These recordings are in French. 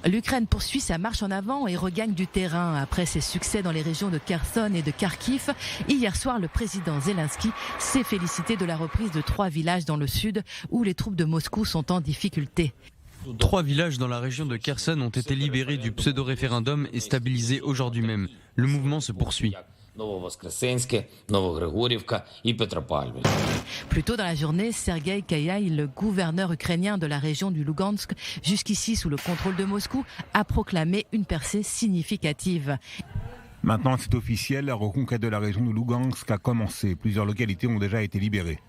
L'Ukraine poursuit sa marche en avant et regagne du terrain. Après ses succès dans les régions de Kherson et de Kharkiv, hier soir, le président Zelensky s'est félicité de la reprise de 3 villages dans le sud où les troupes de Moscou sont en difficulté. 3 villages dans la région de Kherson ont été libérés du pseudo-référendum et stabilisés aujourd'hui même. Le mouvement se poursuit. Plus tôt dans la journée, Sergueï Kayaï, le gouverneur ukrainien de la région du Lugansk, jusqu'ici sous le contrôle de Moscou, a proclamé une percée significative. Maintenant, c'est officiel, la reconquête de la région du Lugansk a commencé. Plusieurs localités ont déjà été libérées.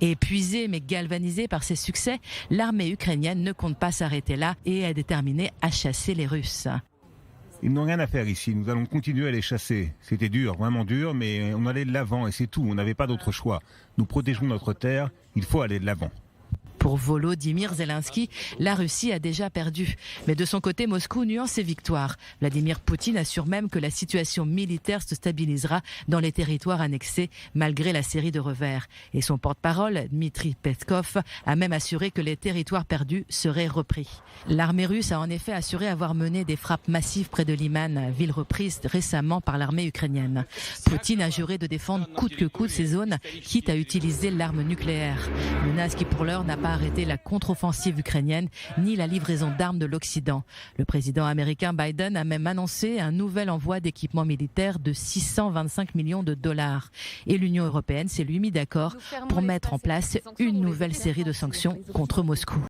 Épuisée mais galvanisée par ses succès, l'armée ukrainienne ne compte pas s'arrêter là et est déterminée à chasser les Russes. Ils n'ont rien à faire ici, nous allons continuer à les chasser. C'était dur, vraiment dur, mais on allait de l'avant et c'est tout, on n'avait pas d'autre choix. Nous protégeons notre terre, il faut aller de l'avant. Pour Volodymyr Zelensky, la Russie a déjà perdu. Mais de son côté, Moscou nuance ses victoires. Vladimir Poutine assure même que la situation militaire se stabilisera dans les territoires annexés, malgré la série de revers. Et son porte-parole, Dmitry Peskov, a même assuré que les territoires perdus seraient repris. L'armée russe a en effet assuré avoir mené des frappes massives près de Liman, ville reprise récemment par l'armée ukrainienne. Poutine a juré de défendre coûte que coûte ces zones, quitte à utiliser l'arme nucléaire. Menace qui pour l'heure n'a pas arrêté la contre-offensive ukrainienne ni la livraison d'armes de l'Occident. Le président américain Biden a même annoncé un nouvel envoi d'équipements militaires de 625 millions de dollars. Et l'Union européenne s'est lui mis d'accord pour mettre en place une nouvelle série de sanctions contre Moscou.